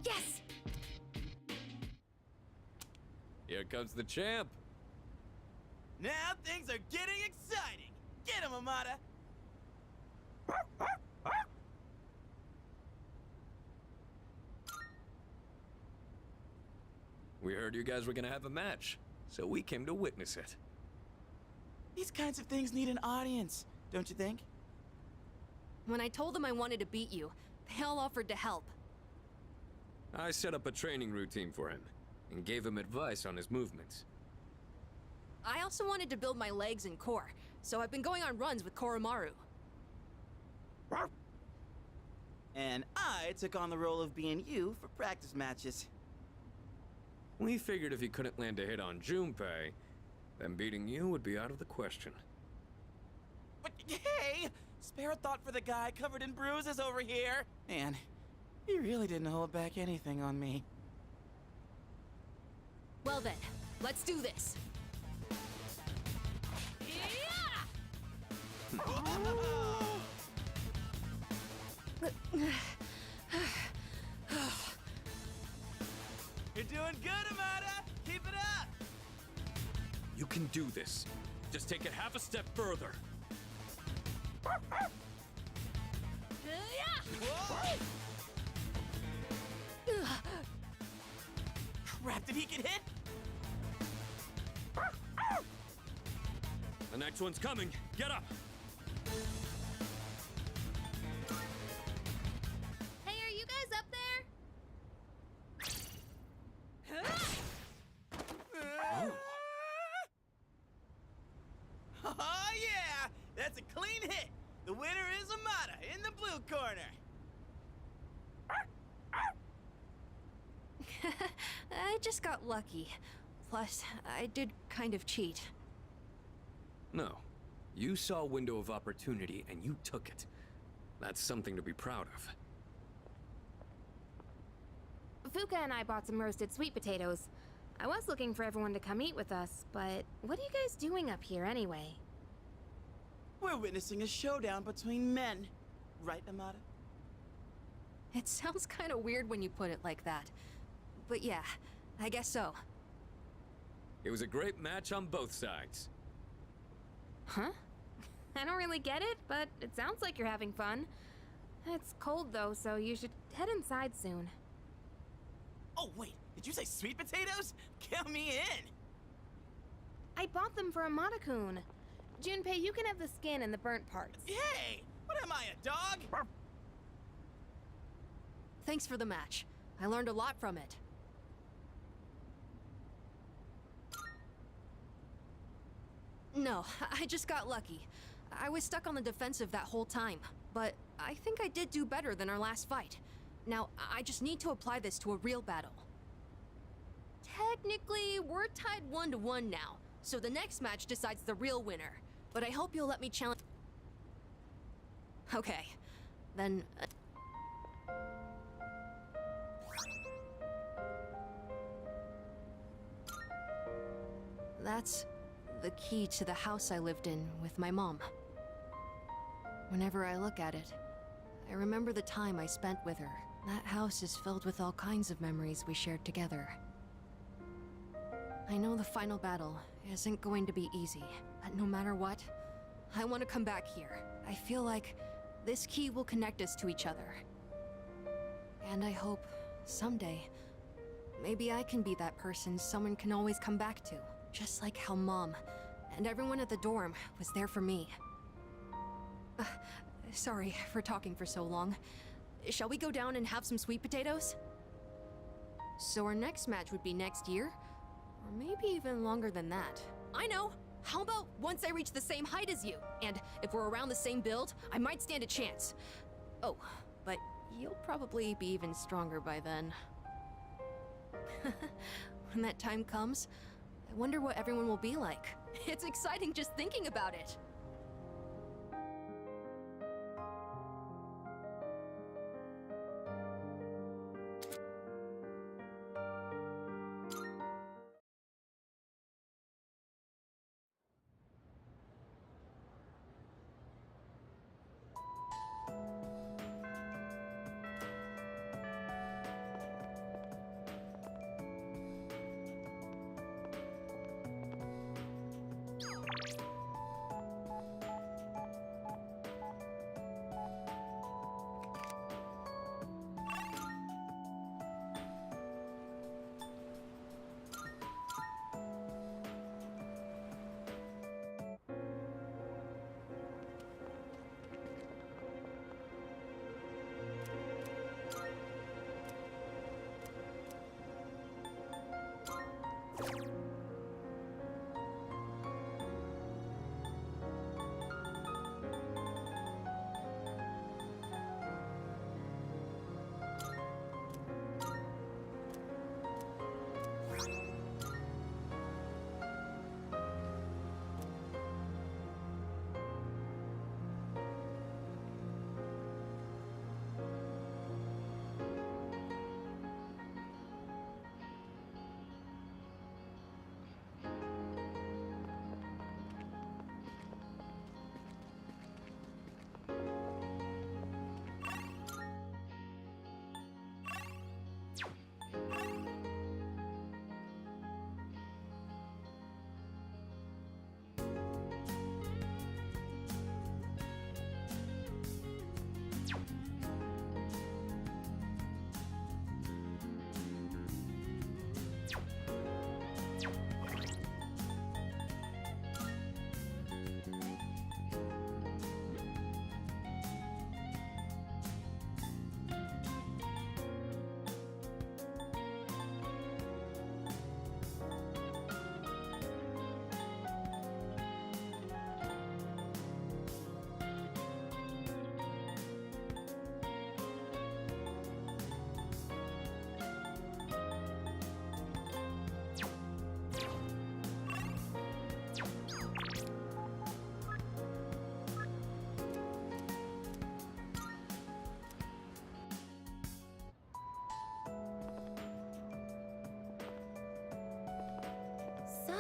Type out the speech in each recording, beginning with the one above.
Yes! Here comes the champ. Now things are getting exciting! Get him, Amada! We heard you guys were gonna have a match, so we came to witness it. These kinds of things need an audience, don't you think? When I told them I wanted to beat you, they all offered to help. I set up a training routine for him, and gave him advice on his movements. I also wanted to build my legs and core, so I've been going on runs with Koromaru. And I took on the role of being you for practice matches. We figured if he couldn't land a hit on Junpei, then beating you would be out of the question. But hey! Spare a thought for the guy covered in bruises over here! Man, he really didn't hold back anything on me. Well then, let's do this. Yeah! You're doing good, Amada! Keep it up! You can do this. Just take it half a step further. Crap, did he get hit? The next one's coming. Get up! Hey, are you guys up there? Oh yeah! That's a clean hit! The winner is Amada in the blue corner! I just got lucky. Plus, I did kind of cheat. No. You saw a window of opportunity and you took it. That's something to be proud of. Fuka and I bought some roasted sweet potatoes. I was looking for everyone to come eat with us, but what are you guys doing up here anyway? We're witnessing a showdown between men. Right, Amada? It sounds kind of weird when you put it like that. But yeah, I guess so. It was a great match on both sides. Huh? I don't really get it, but it sounds like you're having fun. It's cold though, so you should head inside soon. Oh wait, did you say sweet potatoes? Count me in! I bought them for Amada-kun. Junpei, you can have the skin and the burnt parts. Hey! What am I, a dog? Thanks for the match. I learned a lot from it. No, I just got lucky. I was stuck on the defensive that whole time, but I think I did do better than our last fight. Now, I just need to apply this to a real battle. Technically, we're tied 1-1 now, so the next match decides the real winner. But I hope you'll let me challenge... Okay, then... That's the key to the house I lived in with my mom. Whenever I look at it, I remember the time I spent with her. That house is filled with all kinds of memories we shared together. I know the final battle isn't going to be easy, but no matter what, I want to come back here. I feel like this key will connect us to each other. And I hope, someday, maybe I can be that person someone can always come back to. Just like how Mom and everyone at the dorm was there for me. Sorry for talking for so long. Shall we go down and have some sweet potatoes? So our next match would be next year? Or maybe even longer than that. I know! How about once I reach the same height as you? And if we're around the same build, I might stand a chance. Oh, but you'll probably be even stronger by then. When that time comes, I wonder what everyone will be like. It's exciting just thinking about it.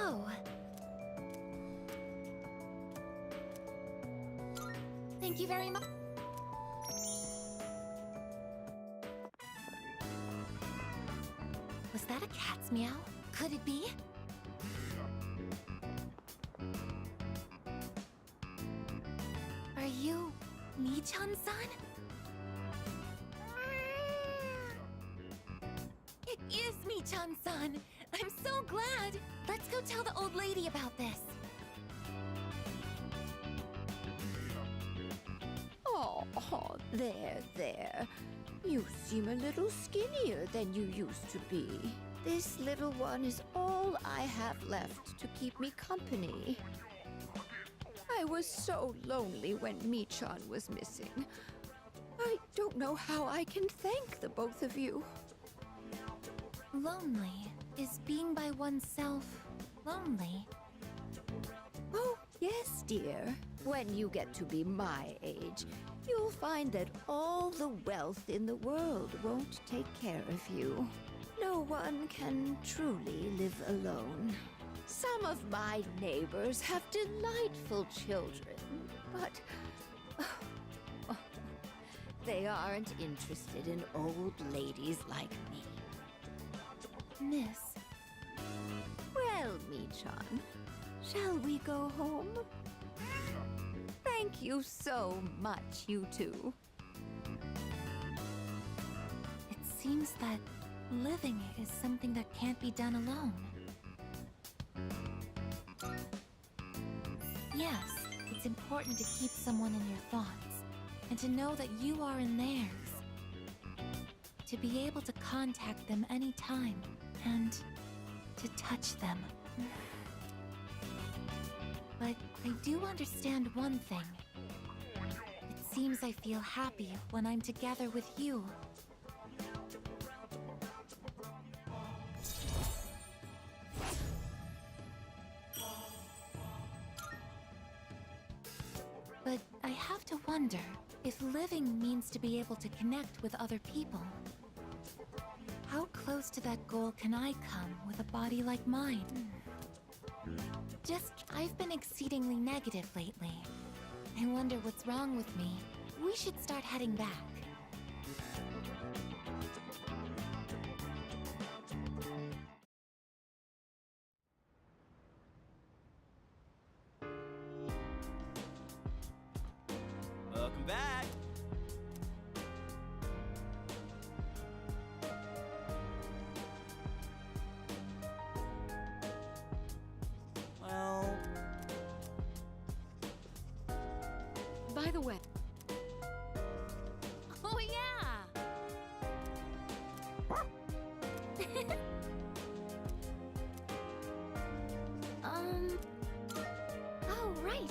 go. Thank you very much. Was that a cat's meow? Could it be? Are you Mi-chan-san? It is Mi-chan-san! I'm so glad! Let's go tell the old lady about this. Oh, there. You seem a little skinnier than you used to be. This little one is all I have left to keep me company. I was so lonely when Mi-chan was missing. I don't know how I can thank the both of you. Lonely? Is being by oneself lonely? Oh, yes, dear. When you get to be my age, you'll find that all the wealth in the world won't take care of you. No one can truly live alone. Some of my neighbors have delightful children, but they aren't interested in old ladies like me. Miss, Well, Mi-chan, shall we go home? Thank you so much, you two. it seems that living is something that can't be done alone. Yes, it's important to keep someone in your thoughts, and to know that you are in theirs. To be able to contact them anytime, and to touch them. But I do understand one thing. It seems I feel happy when I'm together with you. But I have to wonder if living means to be able to connect with other people. How close to that goal can I come with a body like mine? I've been exceedingly negative lately. I wonder what's wrong with me. We should start heading back. Welcome back. Well, By the way, Oh yeah! Oh right.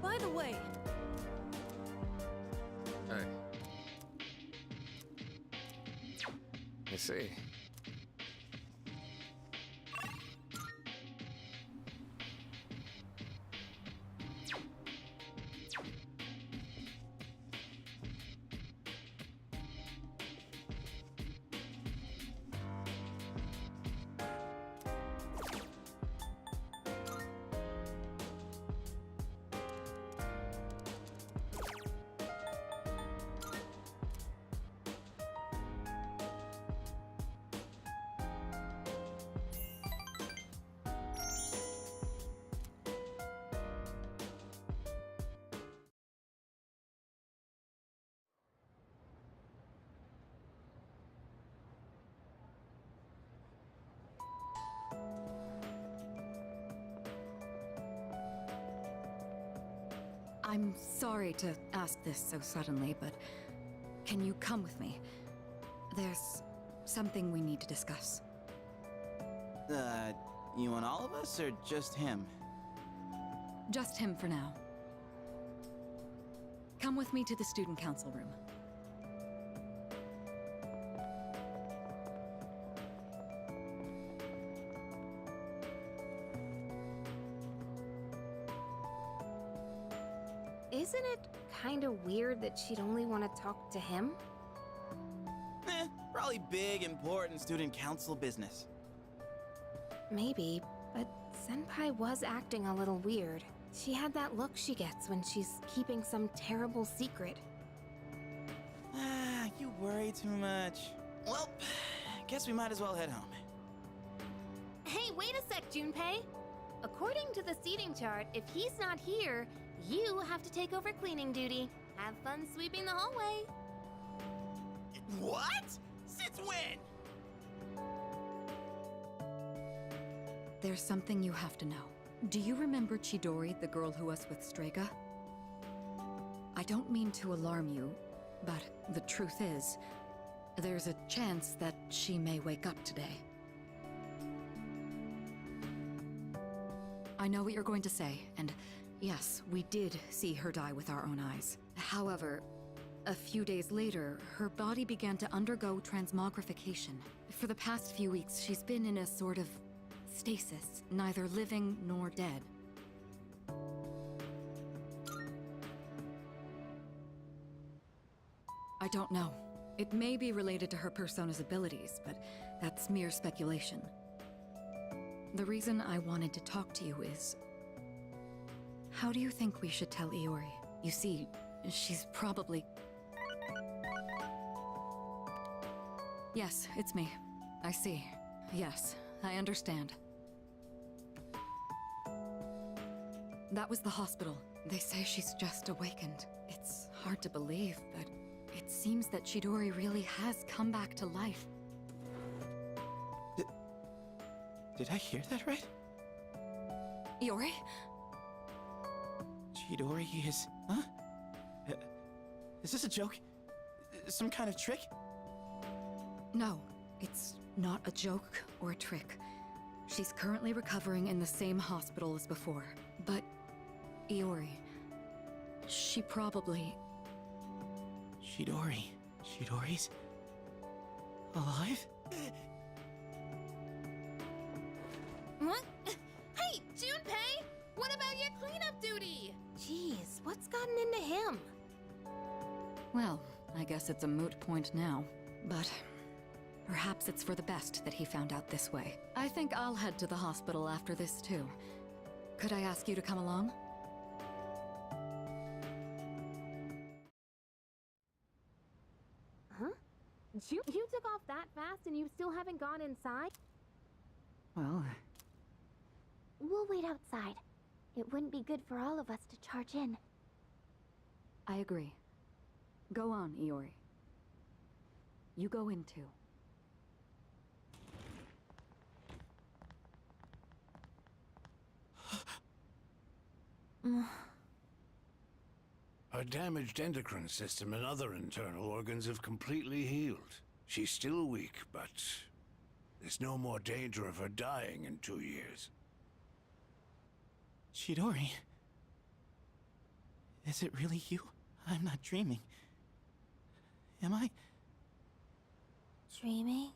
by the way, Hey. I see. I'm sorry to ask this so suddenly, but can you come with me? There's something we need to discuss. you want all of us or just him? Just him for now. Come with me to the student council room. Isn't it kinda weird that she'd only want to talk to him? Probably big, important student council business. Maybe, but Senpai was acting a little weird. She had that look she gets when she's keeping some terrible secret. You worry too much. Well, guess we might as well head home. Hey, wait a sec, Junpei! According to the seating chart, if he's not here, you have to take over cleaning duty. Have fun sweeping the hallway. What? Since when? There's something you have to know. Do you remember Chidori, the girl who was with Strega? I don't mean to alarm you, but the truth is, there's a chance that she may wake up today. I know what you're going to say, and yes, we did see her die with our own eyes. However, a few days later, her body began to undergo transmogrification. For the past few weeks, she's been in a sort of stasis, neither living nor dead. I don't know. It may be related to her persona's abilities, but that's mere speculation. The reason I wanted to talk to you is... how do you think we should tell Iori? You see, she's probably... Yes, it's me. I see. Yes, I understand. That was the hospital. They say she's just awakened. It's hard to believe, but it seems that Chidori really has come back to life. Did I hear that right? Iori? Chidori is... Huh? Is this a joke? Some kind of trick? No, it's not a joke or a trick. She's currently recovering in the same hospital as before. But Iori... she probably... Chidori's... alive? What? Hey, Junpei! What about your cleanup duty? Jeez, what's gotten into him? Well, I guess it's a moot point now. But perhaps it's for the best that he found out this way. I think I'll head to the hospital after this too. Could I ask you to come along? Huh? You took off that fast and you still haven't gone inside? Well... We'll wait outside. It wouldn't be good for all of us to charge in. I agree. Go on, Iori. You go in too. Her damaged endocrine system and other internal organs have completely healed. She's still weak, but there's no more danger of her dying in 2 years. Chidori? Is it really you? I'm not dreaming. Am I? Dreaming?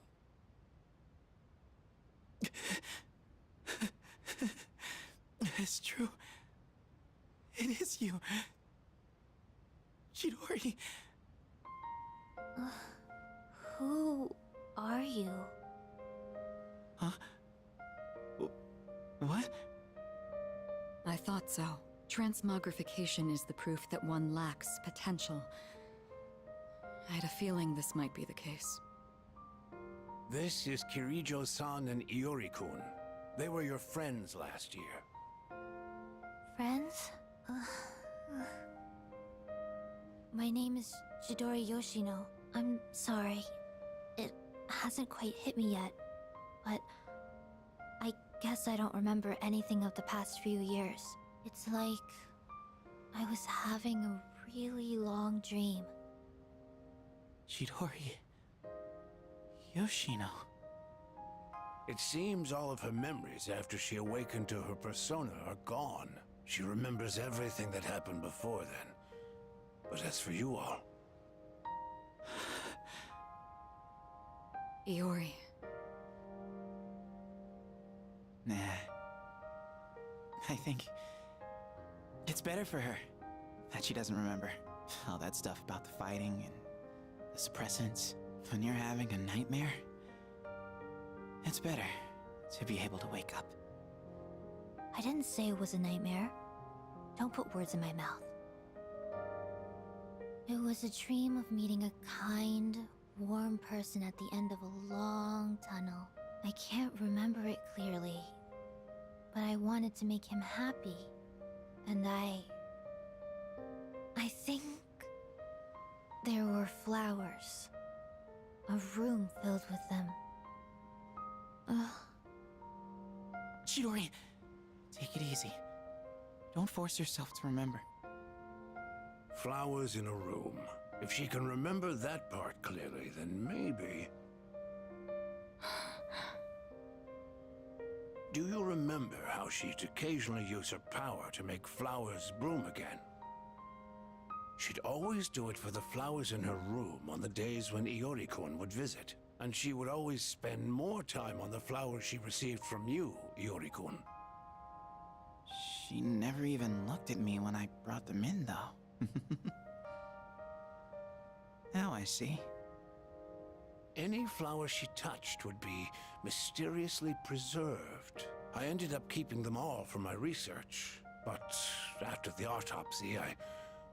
It's true. It is you. Chidori. Who are you? Huh? What? I thought so. Transmogrification is the proof that one lacks potential. I had a feeling this might be the case. This is Kirijo-san and Iori-kun. They were your friends last year. Friends? My name is Chidori Yoshino. I'm sorry. It hasn't quite hit me yet, but I guess I don't remember anything of the past few years. It's like I was having a really long dream. Chidori... Yoshino... It seems all of her memories after she awakened to her persona are gone. She remembers everything that happened before then. But as for you all... Iori. Nah. I think... it's better for her that she doesn't remember. All that stuff about the fighting and the suppressants. When you're having a nightmare, it's better to be able to wake up. I didn't say it was a nightmare. Don't put words in my mouth. It was a dream of meeting a kind, warm person at the end of a long tunnel. I can't remember it clearly, but I wanted to make him happy. And I think there were flowers. A room filled with them. Chidori, take it easy. Don't force yourself to remember. Flowers in a room. If she can remember that part clearly, then maybe... Do you remember how she'd occasionally use her power to make flowers bloom again? She'd always do it for the flowers in her room on the days when Iori-kun would visit. And she would always spend more time on the flowers she received from you, Iori-kun. She never even looked at me when I brought them in, though. Now I see. Any flower she touched would be mysteriously preserved. I ended up keeping them all for my research, but after the autopsy, I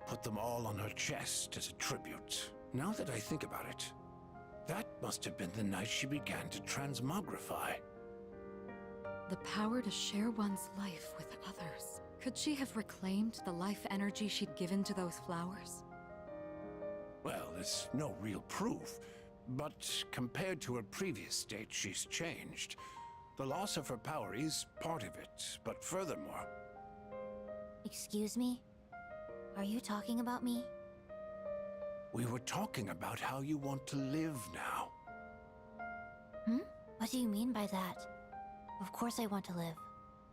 put them all on her chest as a tribute. Now that I think about it, that must have been the night she began to transmogrify. The power to share one's life with others. Could she have reclaimed the life energy she'd given to those flowers? Well, there's no real proof, but compared to her previous state, she's changed. The loss of her power is part of it, but furthermore... Excuse me? Are you talking about me? We were talking about how you want to live now. What do you mean by that? Of course I want to live.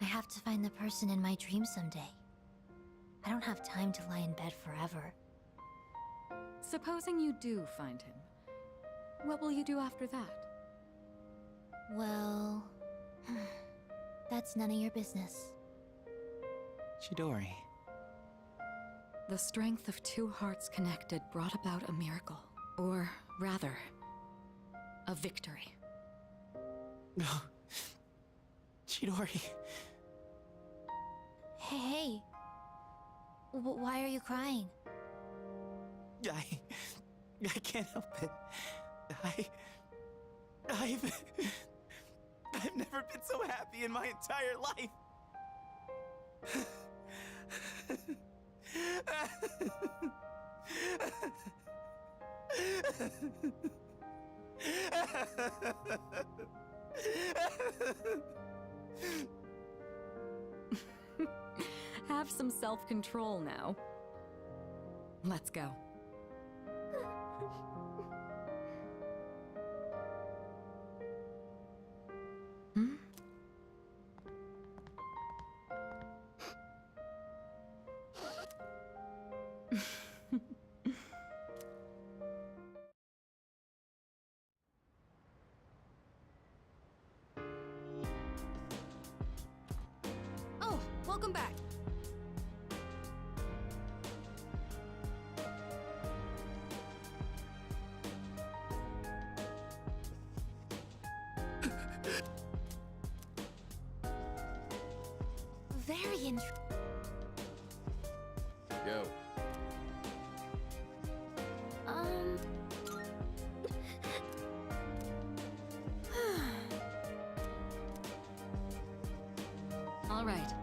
I have to find the person in my dream someday. I don't have time to lie in bed forever. Supposing you do find him, what will you do after that? Well... that's none of your business. Chidori. The strength of two hearts connected brought about a miracle. Or rather, a victory. Chidori. Hey. Why are you crying? I can't help it. I've never been so happy in my entire life. Have some self-control now. Let's go. Oh, welcome back. Very interesting. Yo. All right.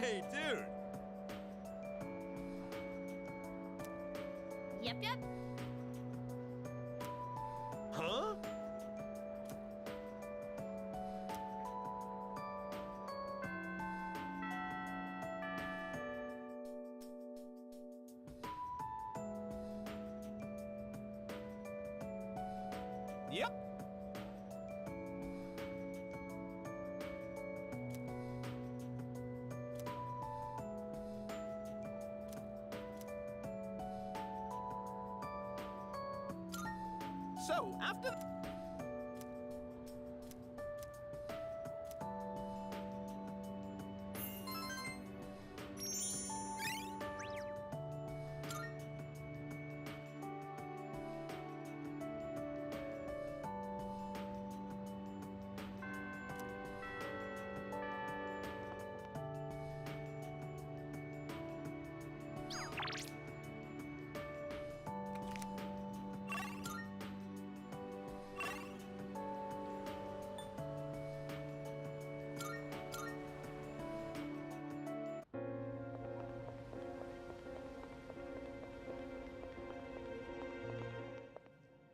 Hey, dude! Yep, yep. Huh? Yep. So, after...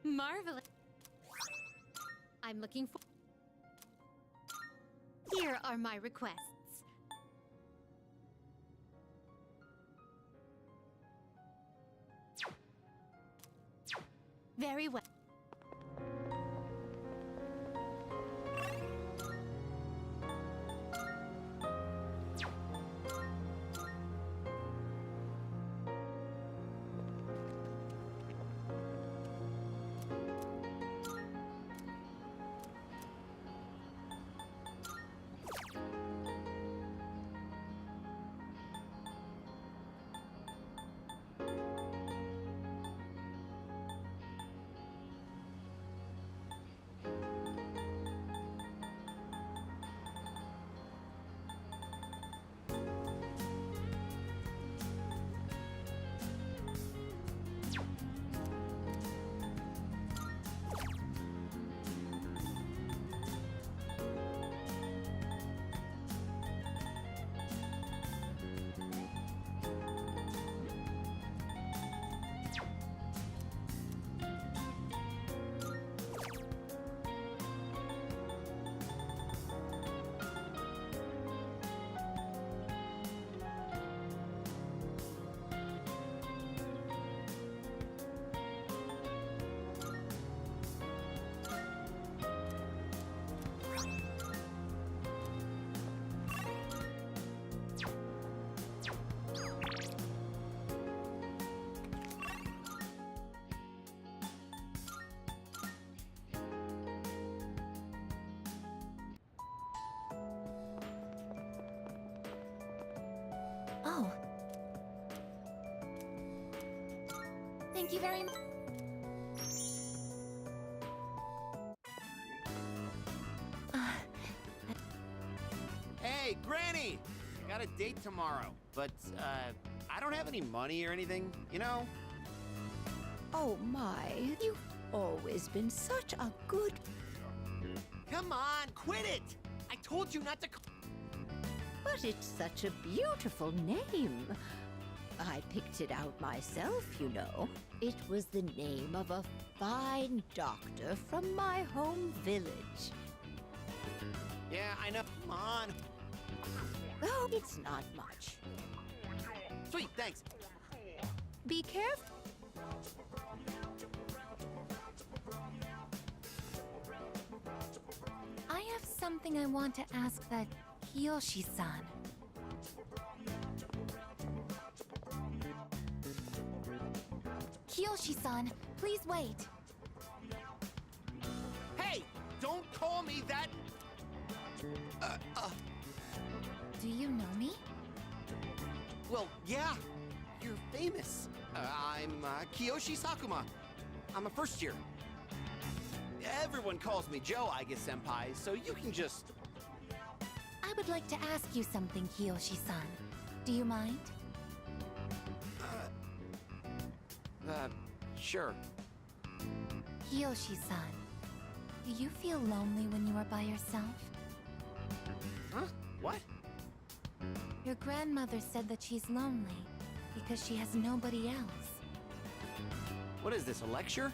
Marvelous. I'm looking for... Here are my requests. Very well. Oh. Thank you very much. Hey, Granny! I got a date tomorrow, but, I don't have any money or anything, you know? Oh my, you've always been such a good... Come on, quit it! I told you not to... But it's such a beautiful name. I picked it out myself, you know. It was the name of a fine doctor from my home village. Yeah, I know. Come on. Oh, it's not much. Sweet, thanks. Be careful. I have something I want to ask that Kiyoshi-san. Kiyoshi-san, please wait. Hey, don't call me that... Do you know me? Well, yeah. You're famous. I'm, Kiyoshi Sakuma. I'm a first year. Everyone calls me Joe, I guess, senpai, so you can just... I would like to ask you something, Kiyoshi-san. Do you mind? Sure. Kiyoshi-san, do you feel lonely when you are by yourself? Huh? What? Your grandmother said that she's lonely because she has nobody else. What is this, a lecture?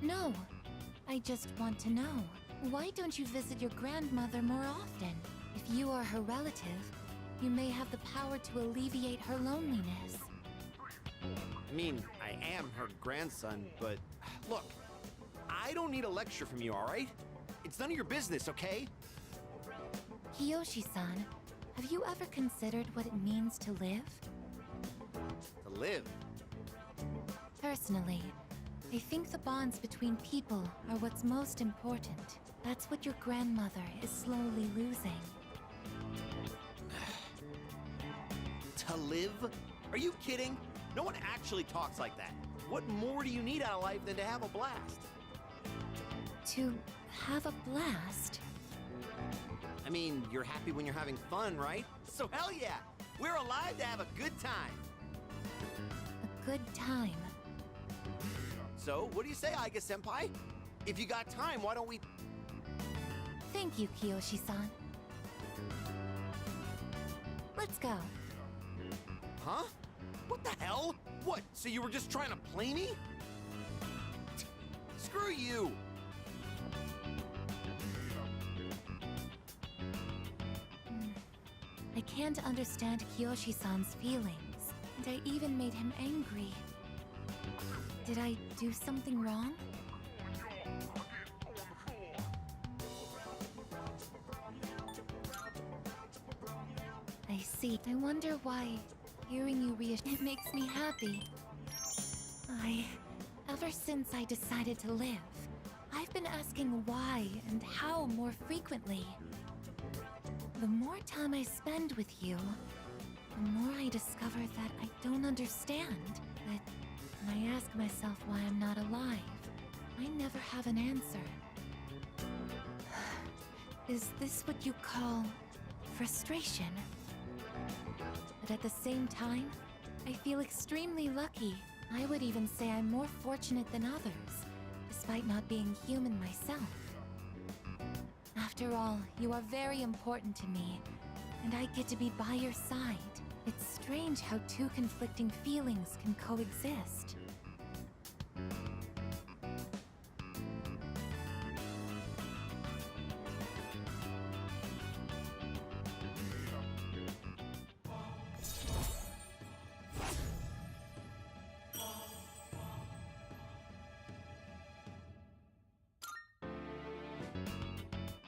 No, I just want to know. Why don't you visit your grandmother more often? If you are her relative, you may have the power to alleviate her loneliness. I mean, I am her grandson, but look, I don't need a lecture from you, all right? It's none of your business, okay? Kiyoshi-san, have you ever considered what it means to live? To live. Personally, I think the bonds between people are what's most important. That's what your grandmother is slowly losing. To live? Are you kidding? No one actually talks like that. What more do you need out of life than to have a blast? To have a blast? I mean, you're happy when you're having fun, right? So hell yeah! We're alive to have a good time! A good time. So, what do you say, Aiga-senpai? If you got time, why don't we... Thank you, Kiyoshi-san. Let's go. Huh? What the hell? What, so you were just trying to play me? Screw you! I can't understand Kiyoshi-san's feelings, and I even made him angry. Did I do something wrong? I see. I wonder why hearing you it makes me happy. Ever since I decided to live, I've been asking why and how more frequently. The more time I spend with you, the more I discover that I don't understand. That when I ask myself why I'm not alive, I never have an answer. Is this what you call frustration? But at the same time, I feel extremely lucky. I would even say I'm more fortunate than others, despite not being human myself. After all, you are very important to me, and I get to be by your side. It's strange how two conflicting feelings can coexist.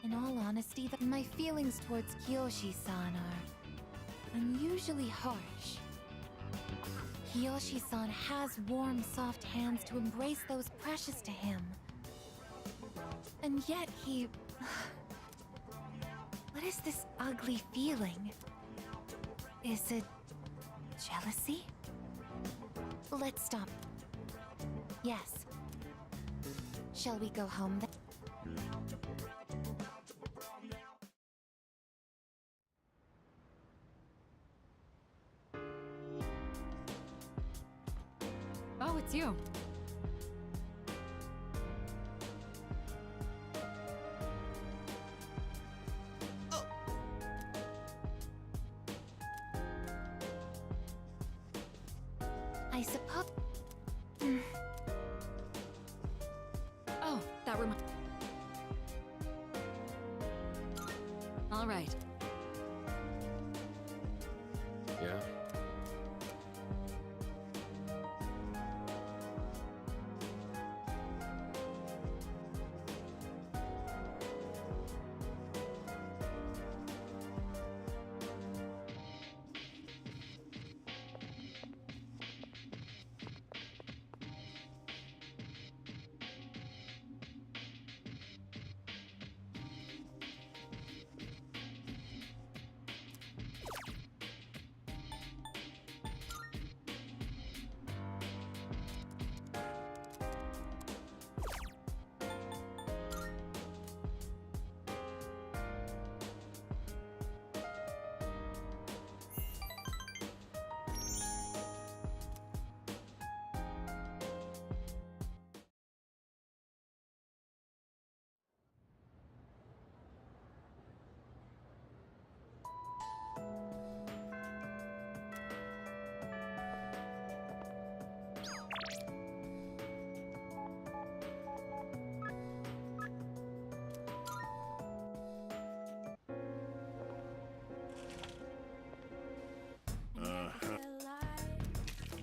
In all honesty, my feelings towards Kiyoshi-san are unusually harsh. Kiyoshi-san has warm, soft hands to embrace those precious to him. And yet he... What is this ugly feeling? Is it jealousy? Let's stop. Yes. Shall we go home then? Oh, it's you. I suppose... Oh, that reminds... All right. Yeah?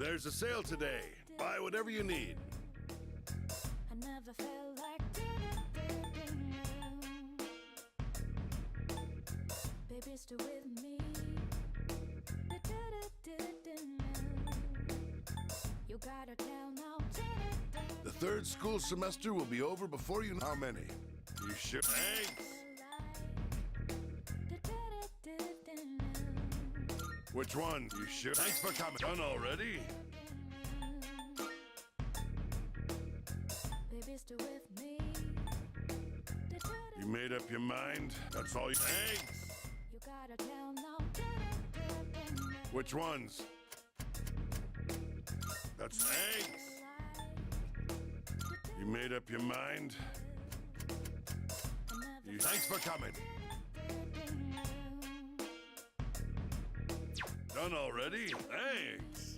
There's a sale today. Buy whatever you need. I never felt like baby, stay with me. You gotta tell now. The third school semester will be over before you know how many. You sure? Thanks. Which one? You sure? Thanks for coming. Done already? Baby, stay with me. You made up your mind? That's all you... Thanks! You gotta tell now. Which ones? That's... Thanks! You made up your mind? Thanks for coming. Done already? Thanks!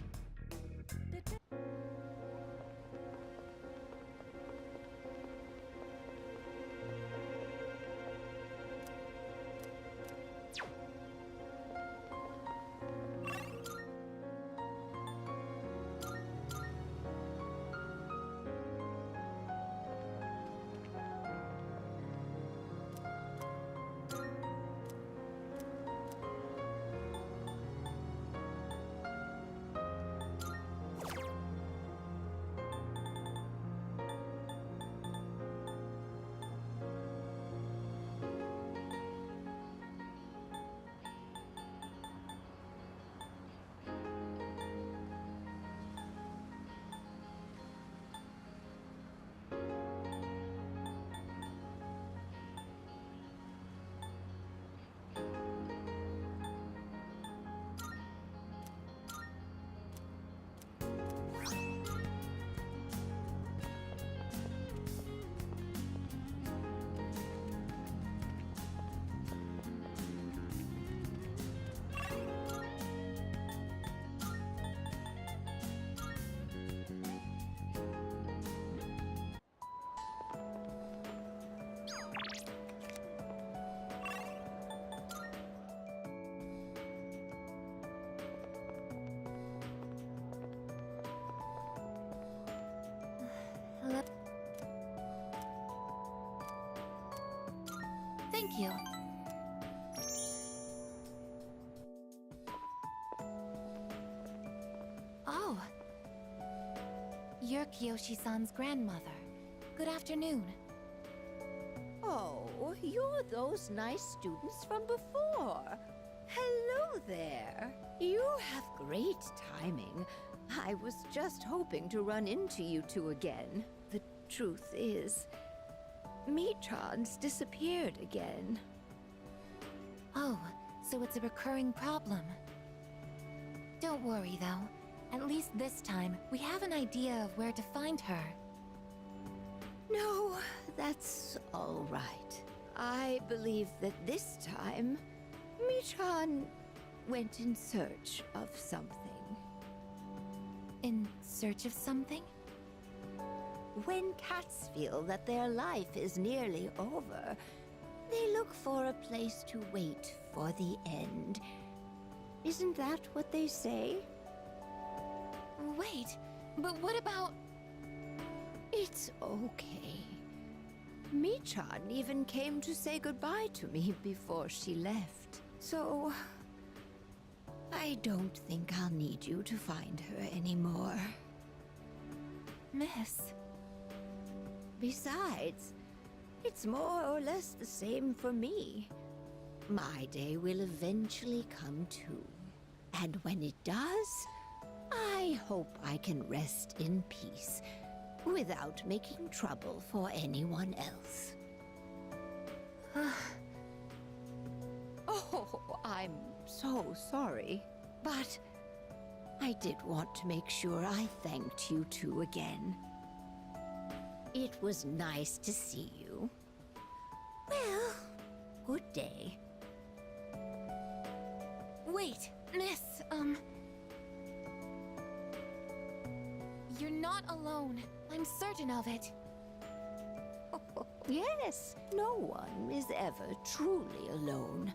Hello? Thank you. Oh. You're Kiyoshi-san's grandmother. Good afternoon. Oh, you're those nice students from before. Hello there. You have great timing. I was just hoping to run into you two again. The truth is, Michan's disappeared again. Oh, so it's a recurring problem. Don't worry, though. At least this time, we have an idea of where to find her. No, that's all right. I believe that this time, Michan went in search of something. In search of something? When cats feel that their life is nearly over, they look for a place to wait for the end. Isn't that what they say? Wait, but what about... It's okay. Michan even came to say goodbye to me before she left. So... I don't think I'll need you to find her anymore. Miss... Besides, it's more or less the same for me. My day will eventually come too. And when it does, I hope I can rest in peace without making trouble for anyone else. Oh, I'm so sorry. But I did want to make sure I thanked you two again. It was nice to see you. Well, good day. Wait, Miss, You're not alone. I'm certain of it. Yes, no one is ever truly alone.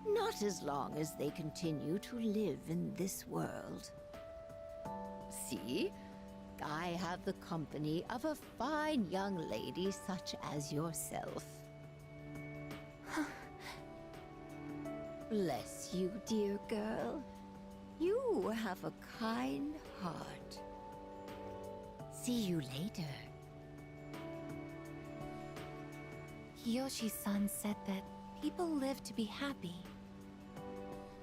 Not as long as they continue to live in this world. See? I have the company of a fine young lady such as yourself. Bless you, dear girl. You have a kind heart. See you later. Kiyoshi-san said that people live to be happy.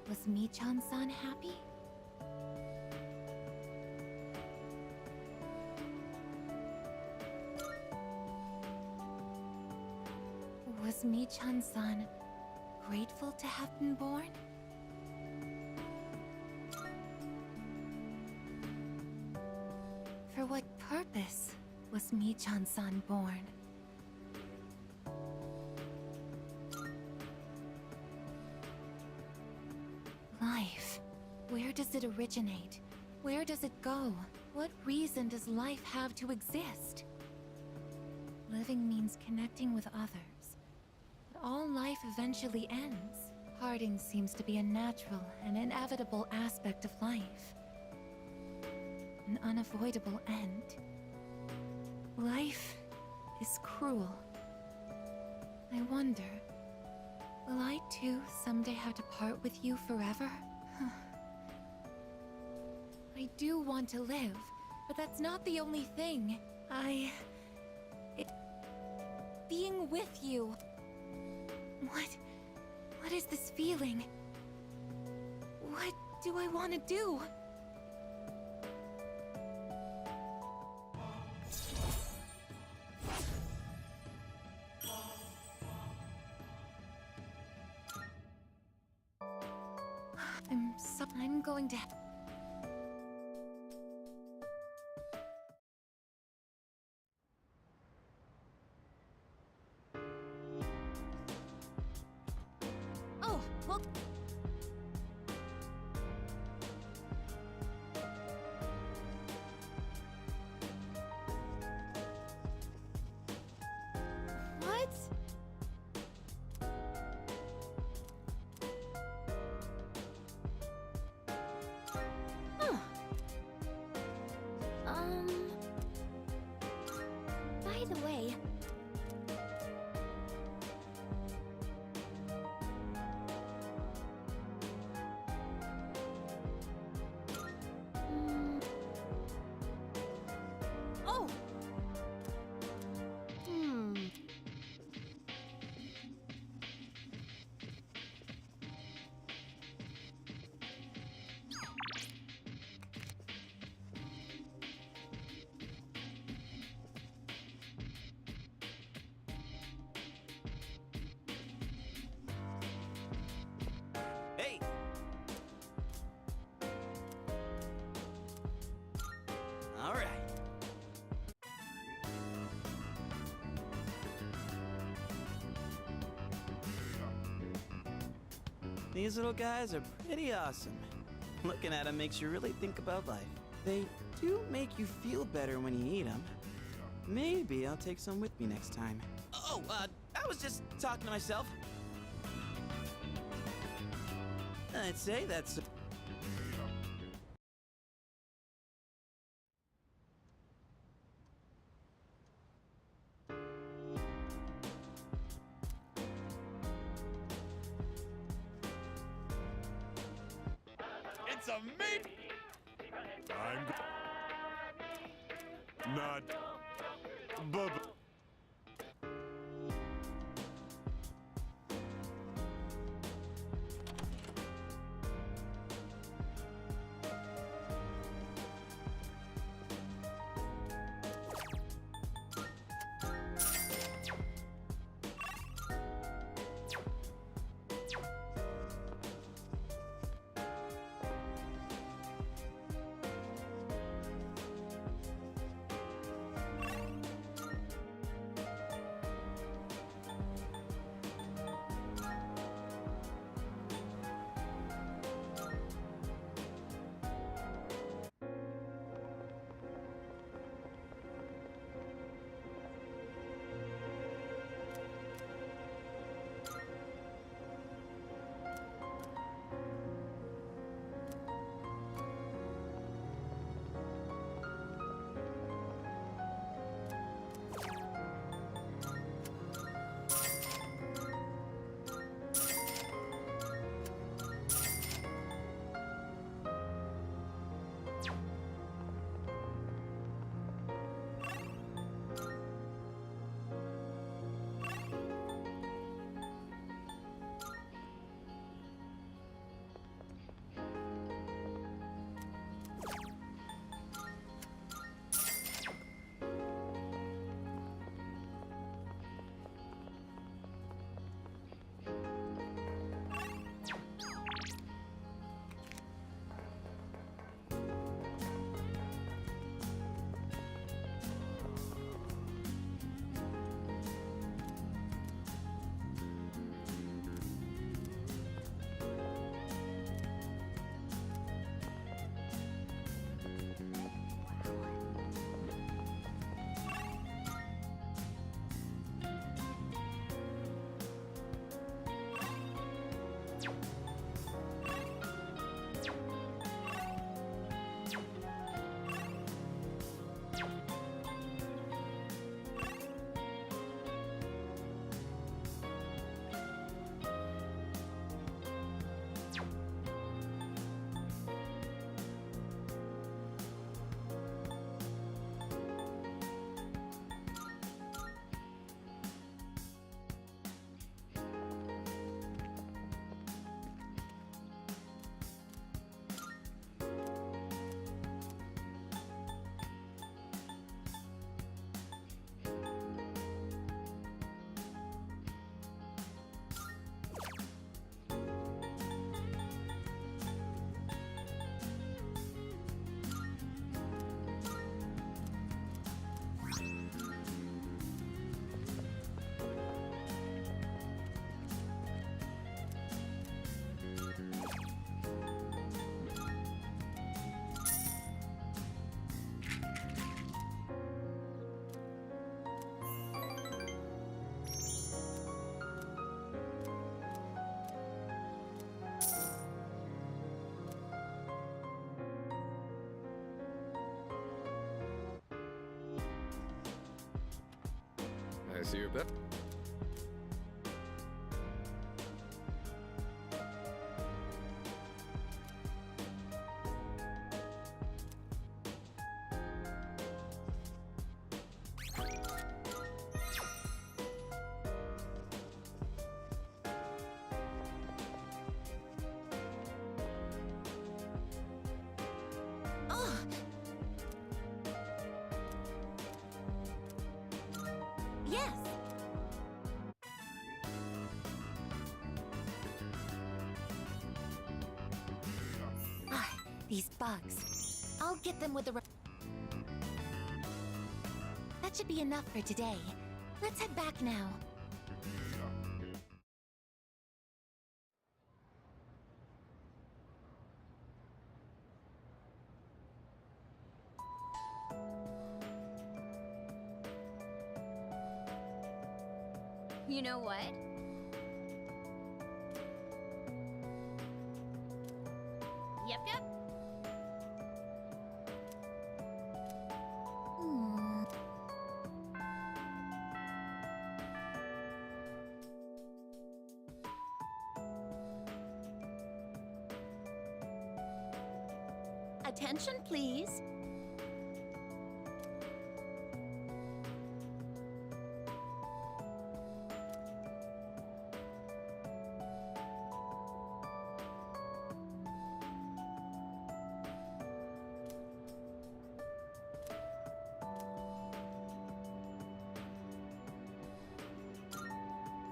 Was Michan-san happy? Was Michan-san grateful to have been born? For what purpose was Michan-san born? Life. Where does it originate? Where does it go? What reason does life have to exist? Living means connecting with others. But all life eventually ends. Parting seems to be a natural and inevitable aspect of life. An unavoidable end. Life is cruel. I wonder, will I too someday have to part with you forever? I do want to live, but that's not the only thing. Being with you. What is this feeling? What do I want to do? I'm going to... Oh, well... What? By the way, Oh! Hey! All right. These little guys are pretty awesome. Looking at them makes you really think about life. They do make you feel better when you eat them. Maybe I'll take some with me next time. Oh, I was just talking to myself. I'd say that's... It's a meat! I'm not... Bub... See your bet. Yes! Ah, these bugs. I'll get them with the... That should be enough for today. Let's head back now. You know what? Yep, yep. Attention, please.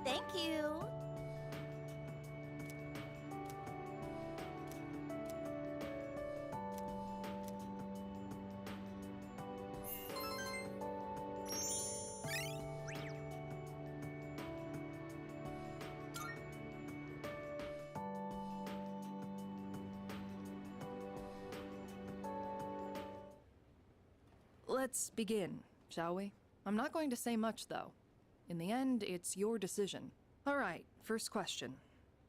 Thank you. Let's begin, shall we? I'm not going to say much, though. In the end, it's your decision. All right, first question.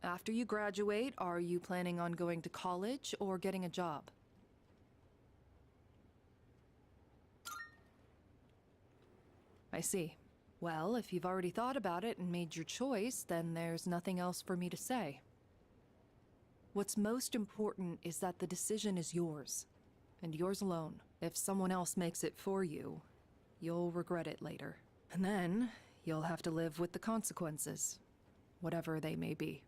After you graduate, are you planning on going to college or getting a job? I see. Well, if you've already thought about it and made your choice, then there's nothing else for me to say. What's most important is that the decision is yours, and yours alone. If someone else makes it for you, you'll regret it later. And then, you'll have to live with the consequences, whatever they may be.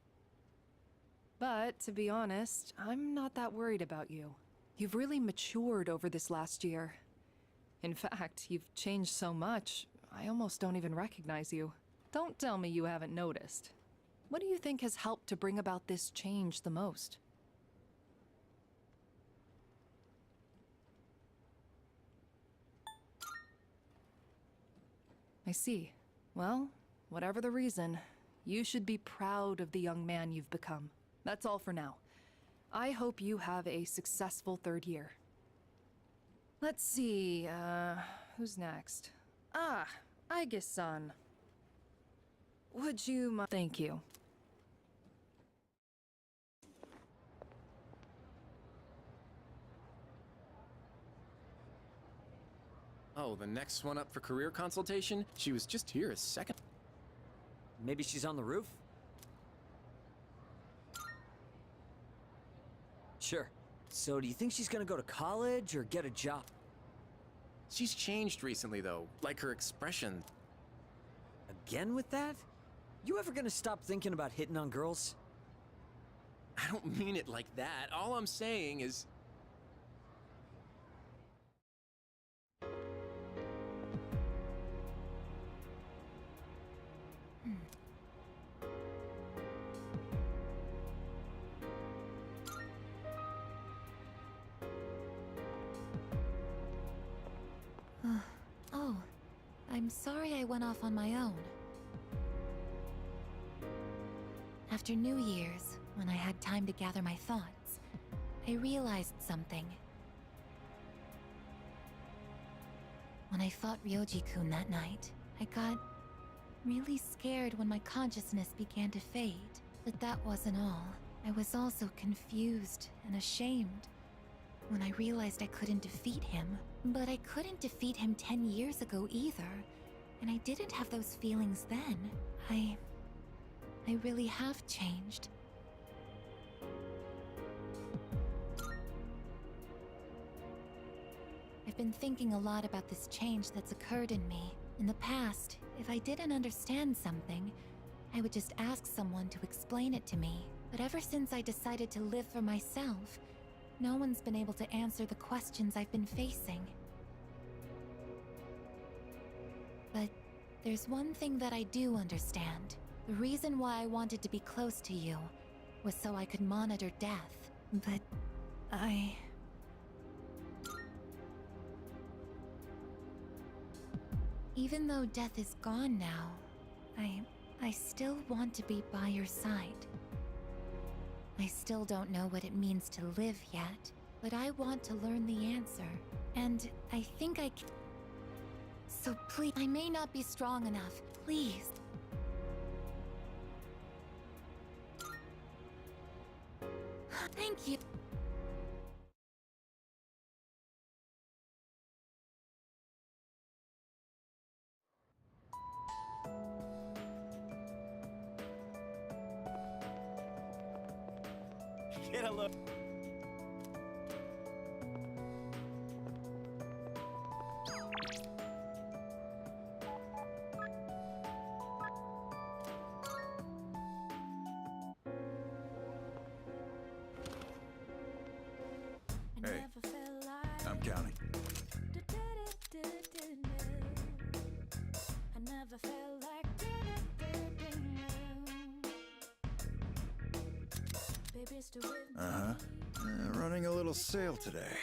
But, to be honest, I'm not that worried about you. You've really matured over this last year. In fact, you've changed so much, I almost don't even recognize you. Don't tell me you haven't noticed. What do you think has helped to bring about this change the most? I see. Well, whatever the reason, you should be proud of the young man you've become. That's all for now. I hope you have a successful third year. Let's see, who's next? Ah, Aige-san. Would you Thank you. Oh, the next one up for career consultation? She was just here a second. Maybe she's on the roof? Sure. So do you think she's gonna go to college or get a job? She's changed recently, though. Like her expression. Again with that? You ever gonna stop thinking about hitting on girls? I don't mean it like that. All I'm saying is... Oh, I'm sorry I went off on my own. After New Year's, when I had time to gather my thoughts, I realized something. When I fought Ryoji-kun that night, I got really scared when my consciousness began to fade. But that wasn't all. I was also confused and ashamed when I realized I couldn't defeat him. But I couldn't defeat him 10 years ago either. And I didn't have those feelings then. I really have changed. I've been thinking a lot about this change that's occurred in me. In the past, if I didn't understand something, I would just ask someone to explain it to me. But ever since I decided to live for myself, no one's been able to answer the questions I've been facing. But there's one thing that I do understand. The reason why I wanted to be close to you was so I could monitor death. But even though death is gone now, I still want to be by your side. I still don't know what it means to live yet, but I want to learn the answer. And I think I can. So please, I may not be strong enough. Please. Thank you. Get a look. Hey, I'm counting. I never felt like baby, still with me. Uh-huh. Running a little sale today.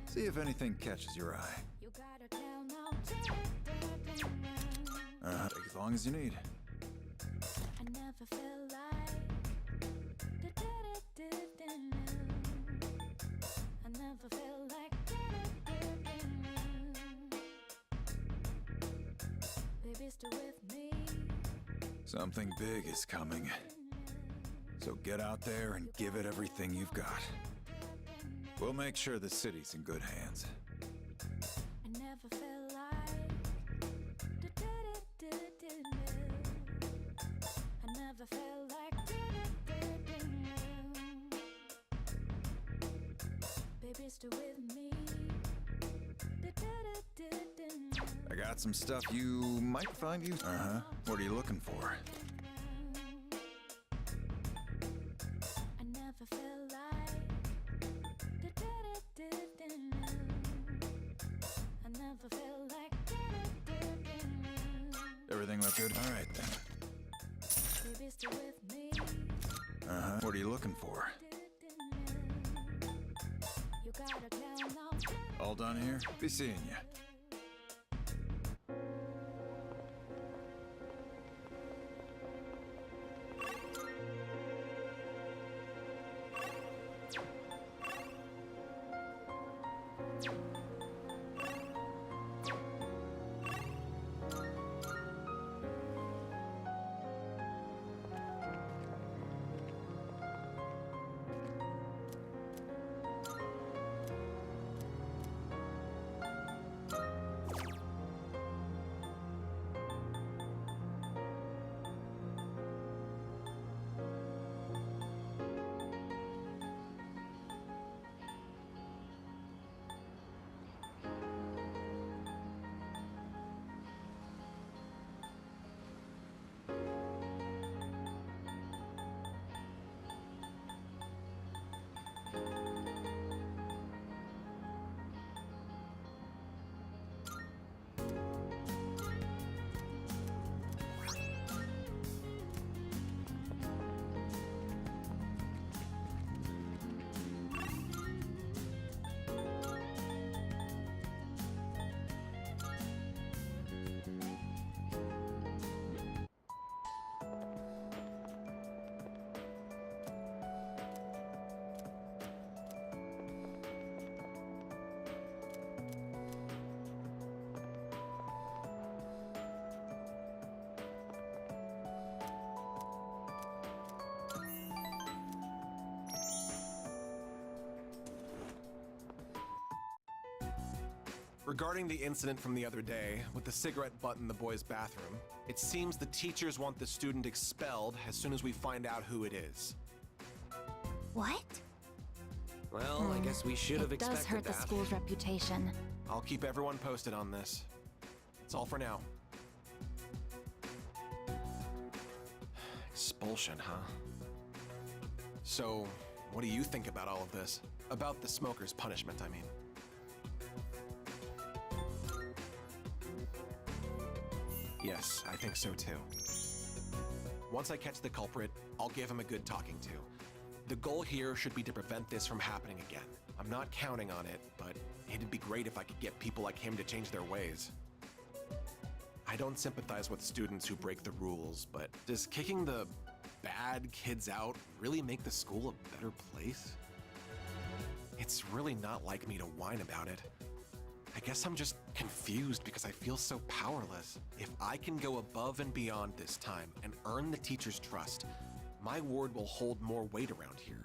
See if anything catches your eye. You gotta tell now. Uh-huh. Take as long as you need. I never felt like I never felt like baby, still with me. Something big is coming. So get out there and give it everything you've got. We'll make sure the city's in good hands. I never felt like I never felt like baby, still with me. I got some stuff you might find useful. Uh-huh. What are you looking for? I never felt like I never felt like Everything look good? All right, then. baby, still with me. Uh-huh. What are you looking for? You gotta tell now. All done here? Be seeing you. Regarding the incident from the other day, with the cigarette butt in the boys' bathroom, it seems the teachers want the student expelled as soon as we find out who it is. What? Well, I guess we should have It expected does hurt that. the school's reputation. I'll keep everyone posted on this. That's all for now. Expulsion, huh? So, what do you think about all of this? About the smoker's punishment, I mean. Yes, I think so too. Once I catch the culprit, I'll give him a good talking to. The goal here should be to prevent this from happening again. I'm not counting on it, but it'd be great if I could get people like him to change their ways. I don't sympathize with students who break the rules, but does kicking the bad kids out really make the school a better place? It's really not like me to whine about it. I guess I'm just confused because I feel so powerless. If I can go above and beyond this time and earn the teacher's trust, my ward will hold more weight around here.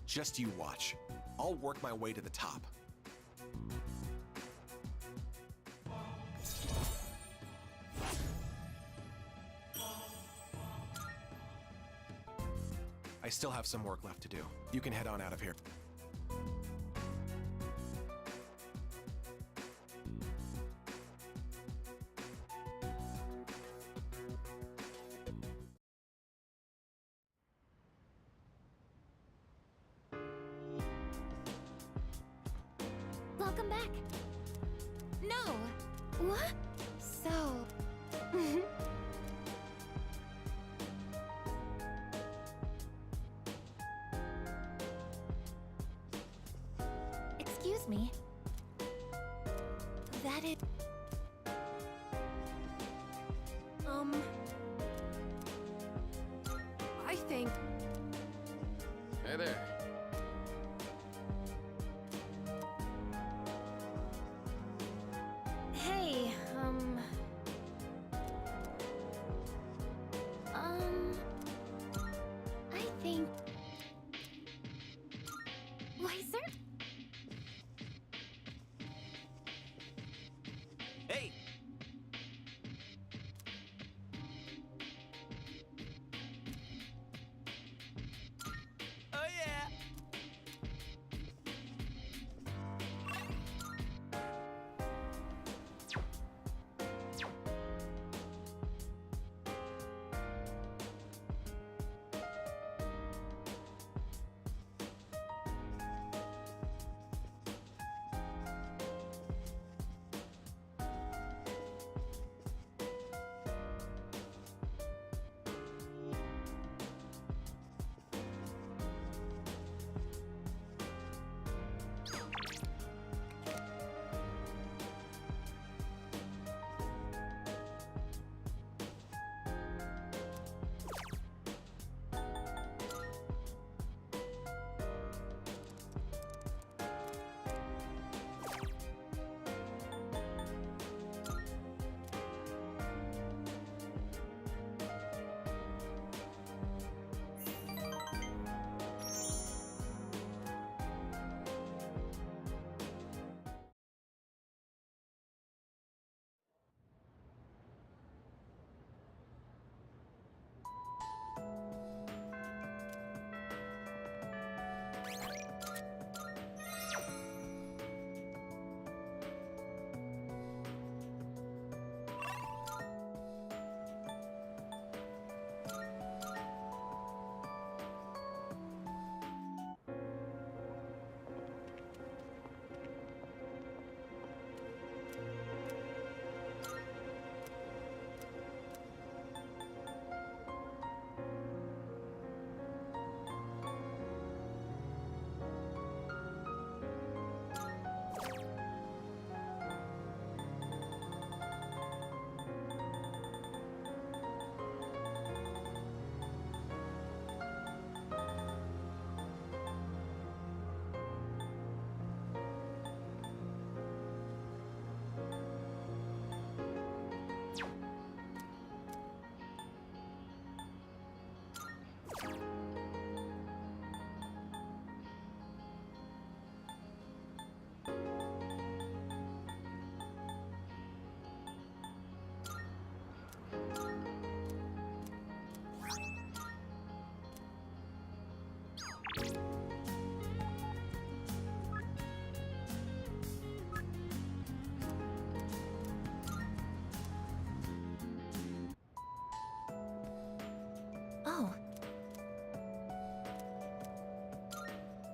Just you watch. I'll work my way to the top. I still have some work left to do. You can head on out of here. Welcome back. No. What? So. Excuse me. That is. I think. Hey there. Hey, I think. Why, sir? Hey! Oh yeah!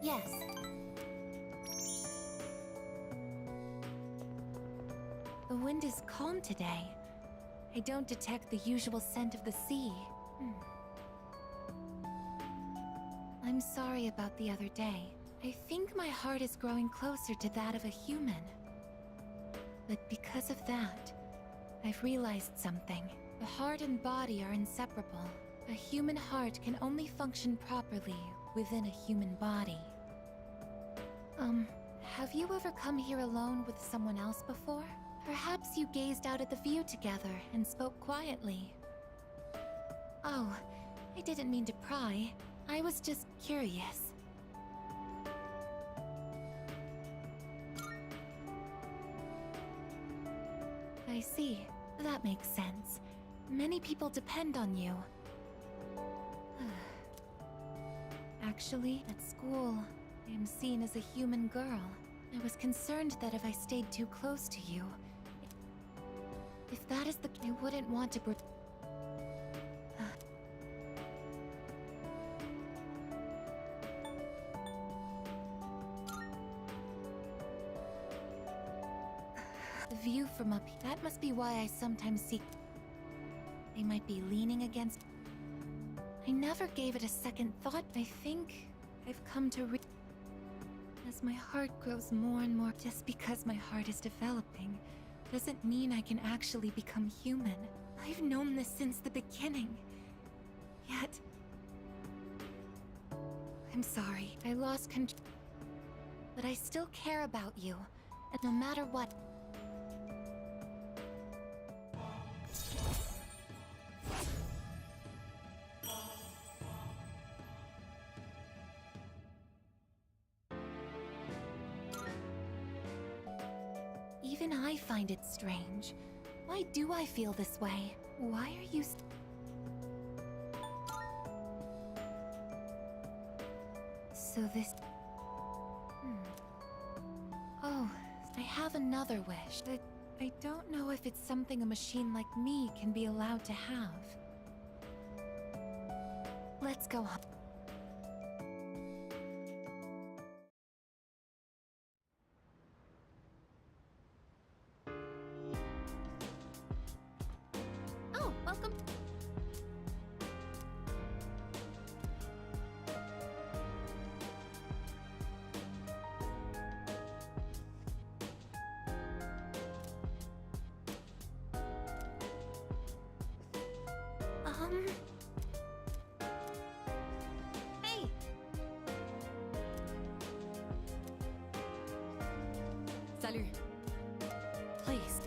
Yes. The wind is calm today. I don't detect the usual scent of the sea. I'm sorry about the other day. I think my heart is growing closer to that of a human. But because of that, I've realized something. The heart and body are inseparable. A human heart can only function properly within a human body. Have you ever come here alone with someone else before? Perhaps you gazed out at the view together and spoke quietly. Oh, I didn't mean to pry. I was just curious. I see. That makes sense. Many people depend on you. Actually, at school, I am seen as a human girl. I was concerned that if I stayed too close to you, if that is the I wouldn't want to the view from up here, that must be why I sometimes see they might be leaning against. I never gave it a second thought. I think I've come to as my heart grows more and more. Just because my heart is developing doesn't mean I can actually become human. I've known this since the beginning. Yet I'm sorry. I lost control. But I still care about you, and no matter what. Even I find it strange. Why do I feel this way? Why are you So this... Oh, I have another wish, but I don't know if it's something a machine like me can be allowed to have. Let's go home. Oh, welcome. Hey. Salut. Please.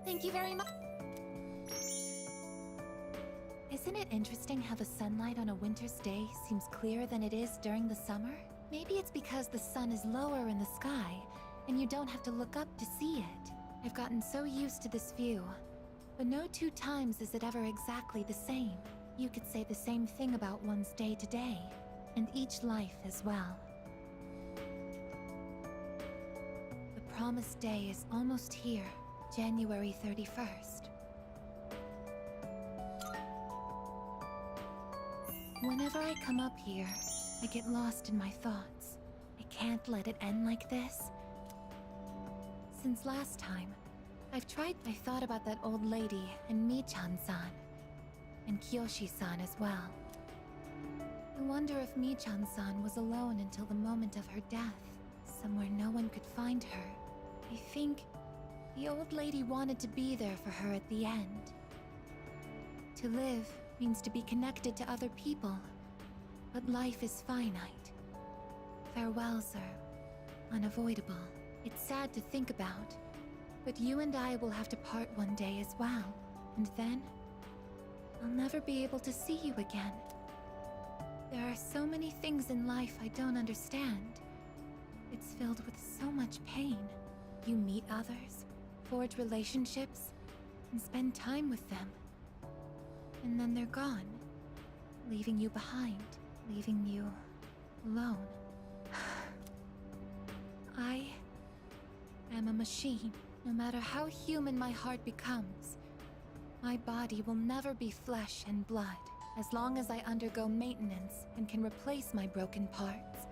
Thank you very much. Isn't it interesting how the sunlight on a winter's day seems clearer than it is during the summer? Maybe it's because the sun is lower in the sky, and you don't have to look up to see it. I've gotten so used to this view, but no two times is it ever exactly the same. You could say the same thing about one's day to day, and each life as well. The promised day is almost here, January 31st. Whenever I come up here, I get lost in my thoughts. I can't let it end like this. Since last time, I thought about that old lady and Michan-san, and Kiyoshi-san as well. I wonder if Michan-san was alone until the moment of her death, somewhere no one could find her. I think the old lady wanted to be there for her at the end. To live means to be connected to other people, but life is finite. Farewells are unavoidable. It's sad to think about, but you and I will have to part one day as well, and then I'll never be able to see you again. There are so many things in life I don't understand. It's filled with so much pain. You meet others, forge relationships, and spend time with them. And then they're gone, leaving you behind, leaving you alone. I am a machine. No matter how human my heart becomes, my body will never be flesh and blood. As long as I undergo maintenance and can replace my broken parts,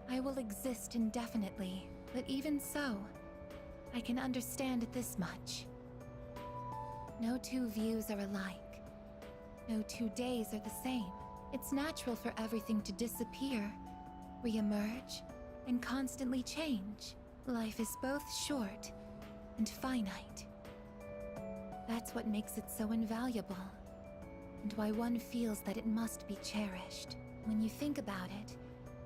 I will exist indefinitely. But even so, I can understand this much. No two views are alike. No 2 days are the same. It's natural for everything to disappear, re-emerge, and constantly change. Life is both short and finite. That's what makes it so invaluable, and why one feels that it must be cherished. When you think about it,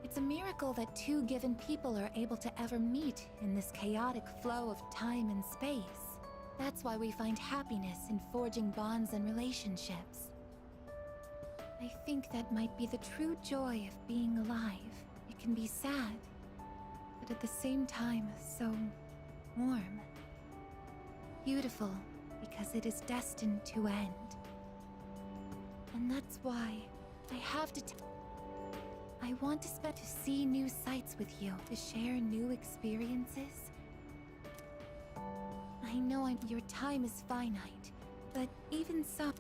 it's a miracle that two given people are able to ever meet in this chaotic flow of time and space. That's why we find happiness in forging bonds and relationships. I think that might be the true joy of being alive. It can be sad, but at the same time, so warm. Beautiful, because it is destined to end. And that's why I have to I want to see new sights with you, to share new experiences. I know your time is finite, but even so...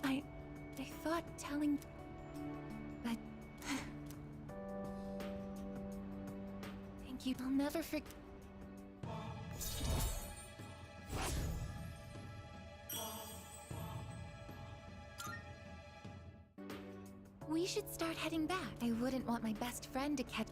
I thought telling... But... Thank you. I'll never forget... We should start heading back. I wouldn't want my best friend to catch...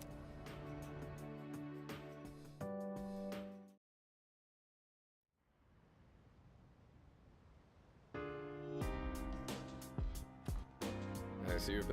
I see you.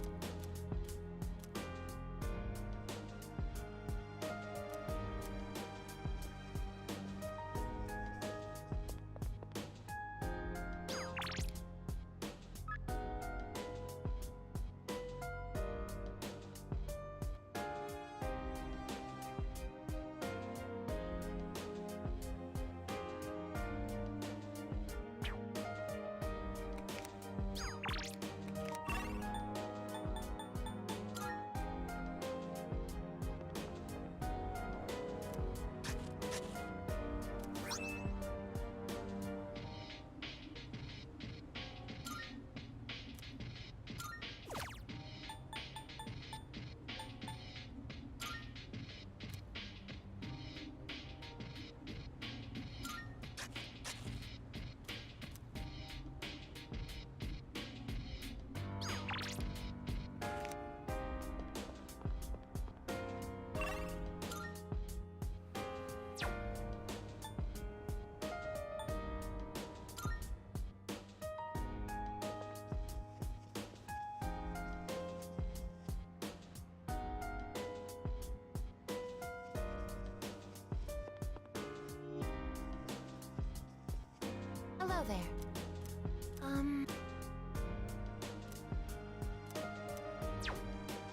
hello there.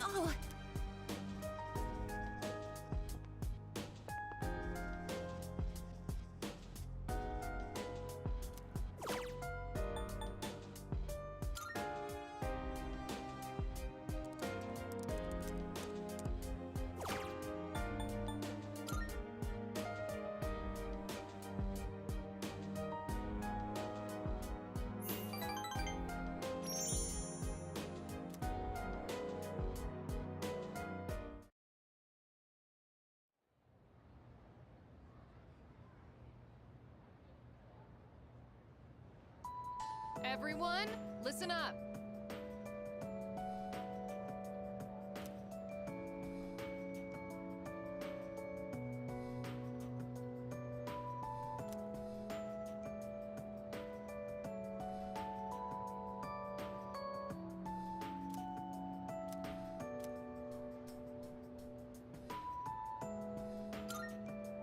Oh! Everyone, listen up.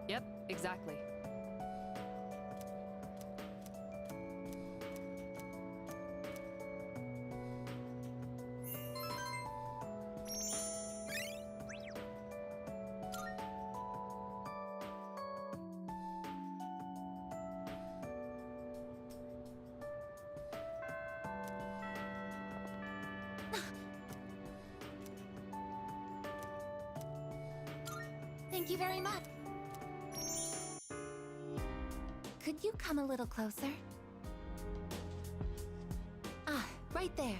Yep, exactly. Thank you very much. Could you come a little closer? Ah, right there.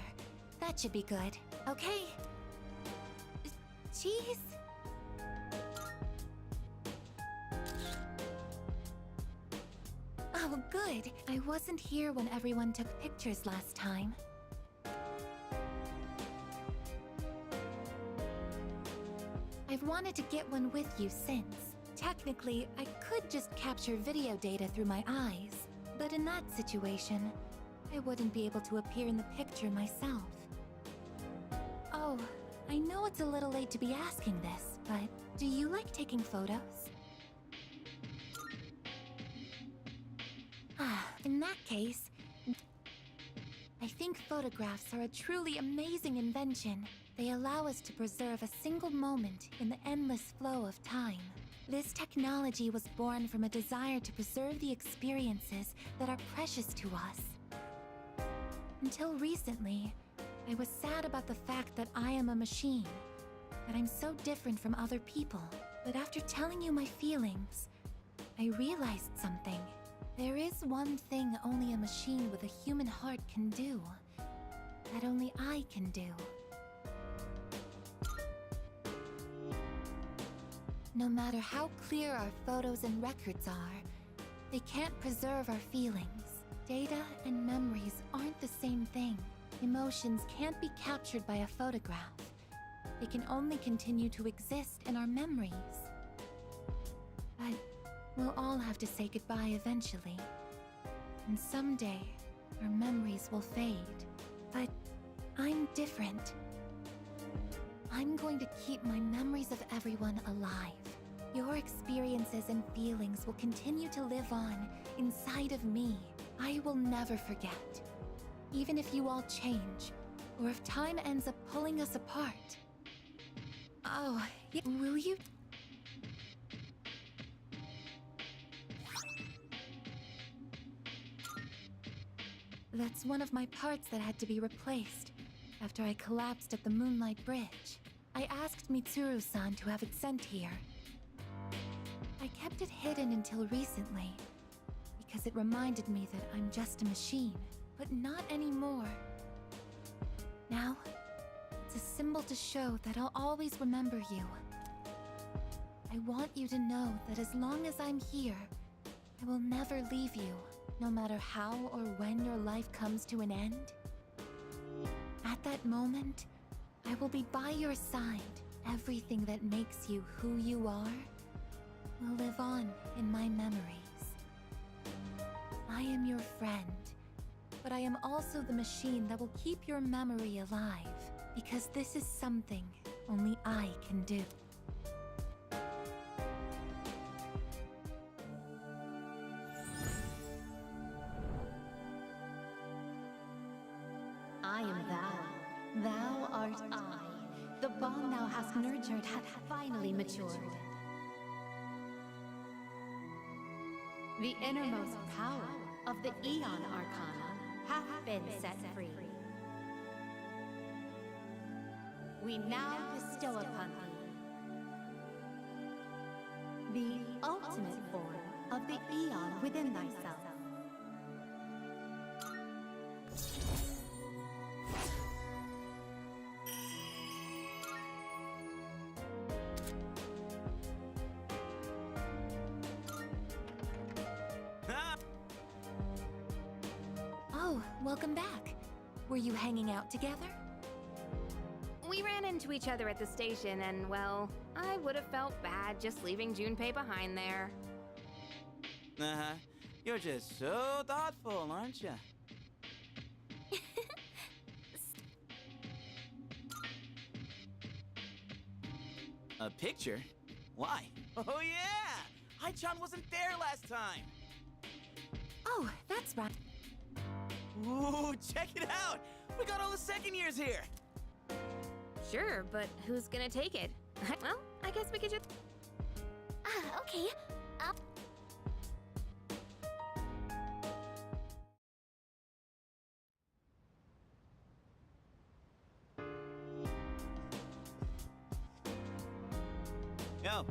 That should be good. Okay. Cheese? Oh, good. I wasn't here when everyone took pictures last time. I've wanted to get one with you since. Technically, I could just capture video data through my eyes, but in that situation, I wouldn't be able to appear in the picture myself. Oh, I know it's a little late to be asking this, but do you like taking photos? Ah, in that case, I think photographs are a truly amazing invention. They allow us to preserve a single moment in the endless flow of time. This technology was born from a desire to preserve the experiences that are precious to us. Until recently, I was sad about the fact that I am a machine, that I'm so different from other people. But after telling you my feelings, I realized something. There is one thing only a machine with a human heart can do, that only I can do. No matter how clear our photos and records are, they can't preserve our feelings. Data and memories aren't the same thing. Emotions can't be captured by a photograph. They can only continue to exist in our memories. But we'll all have to say goodbye eventually. And someday, our memories will fade. But I'm different. I'm going to keep my memories of everyone alive. Your experiences and feelings will continue to live on inside of me. I will never forget. Even if you all change, or if time ends up pulling us apart. Oh, will you? That's one of my parts that had to be replaced after I collapsed at the Moonlight Bridge. I asked Mitsuru-san to have it sent here. I kept it hidden until recently, because it reminded me that I'm just a machine, but not anymore. Now, it's a symbol to show that I'll always remember you. I want you to know that as long as I'm here, I will never leave you, no matter how or when your life comes to an end. At that moment, I will be by your side. Everything that makes you who you are will live on in my memories. I am your friend, but I am also the machine that will keep your memory alive, because this is something only I can do. Thou art I. The bond thou hast nurtured hath finally matured. The innermost power of the Aeon Arcana hath been set free. We now bestow upon thee the ultimate form of the Aeon within thyself. Oh, welcome back. Were you hanging out together? We ran into each other at the station, and well, I would have felt bad just leaving Junpei behind there. Uh-huh. You're just so thoughtful, aren't you? A picture? Why? Oh yeah! Hai-chan wasn't there last time! Oh, that's right. Ooh, check it out! We got all the second years here! Sure, but who's gonna take it? Well, I guess we could just... Okay. Yo,